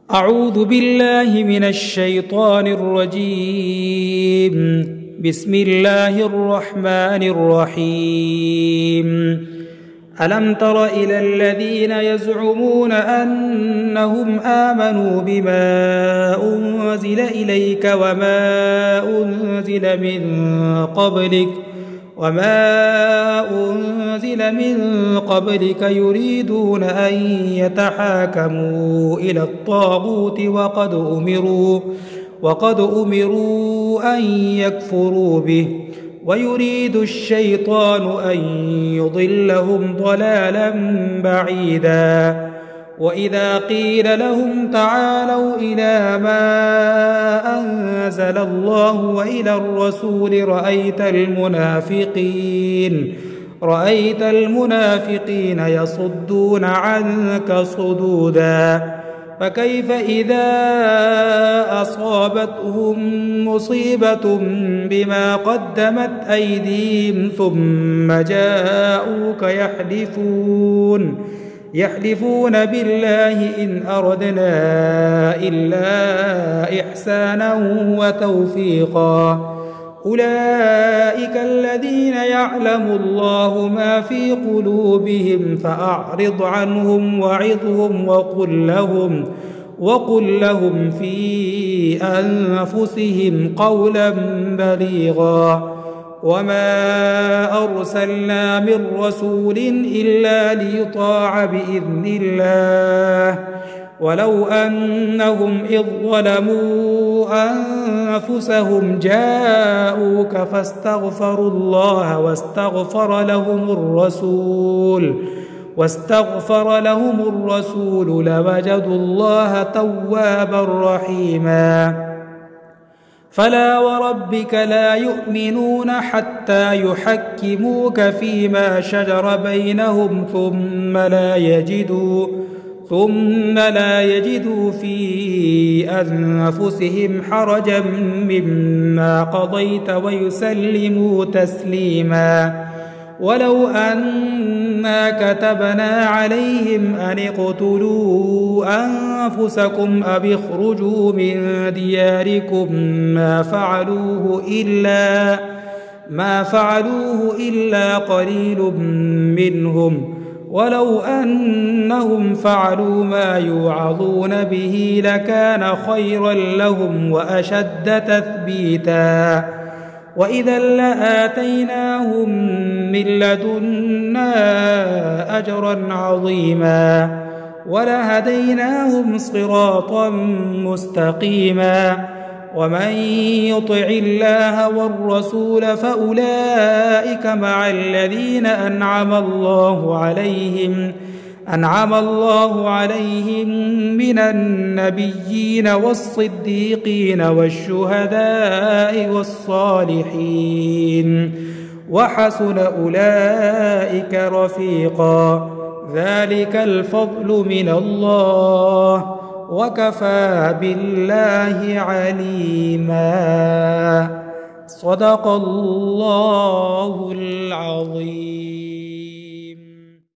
أعوذ بالله من الشيطان الرجيم. بسم الله الرحمن الرحيم. ألم تر إلى الذين يزعمون أنهم آمنوا بما أنزل إليك وما أنزل من قبلك يريدون أن يتحاكموا إلى الطاغوت وقد أمروا أن يكفروا به ويريد الشيطان أن يضلهم ضلالا بعيدا. وإذا قيل لهم تعالوا إلى ما أنزل الله وإلى الرسول رأيت المنافقين يصدون عنك صدودا. فكيف إذا أصابتهم مصيبة بما قدمت أيديهم ثم جاءوك يحلفون بالله إن أردنا إلا إحسانا وتوفيقا. أولئك الذين يعلم الله ما في قلوبهم فأعرض عنهم وعظهم وقل لهم في أنفسهم قولا بليغا. وما أرسلنا من رسول إلا ليطاع بإذن الله ولو أنهم إذ ظلموا أنفسهم جاءوك فاستغفروا الله واستغفر لهم الرسول لوجدوا الله توابا رحيما. فلا وربك لا يؤمنون حتى يحكموك فيما شجر بينهم ثم لا يجدوا في أنفسهم حرجا مما قضيت ويسلموا تسليما. ولو أنا كتبنا عليهم أن اقتلوا أنفسكم أو اخرجوا من دياركم ما فعلوه إلا قليل منهم ولو أنهم فعلوا ما يوعظون به لكان خيرا لهم وأشد تثبيتا. وإذا لآتيناهم من لدنا أجرا عظيما ولهديناهم صراطا مستقيما. ومن يطع الله والرسول فأولئك مع الذين أنعم الله عليهم من النبيين والصديقين والشهداء والصالحين وحسن أولئك رفيقا. ذلك الفضل من الله وكفى بالله عليما. صدق الله العظيم.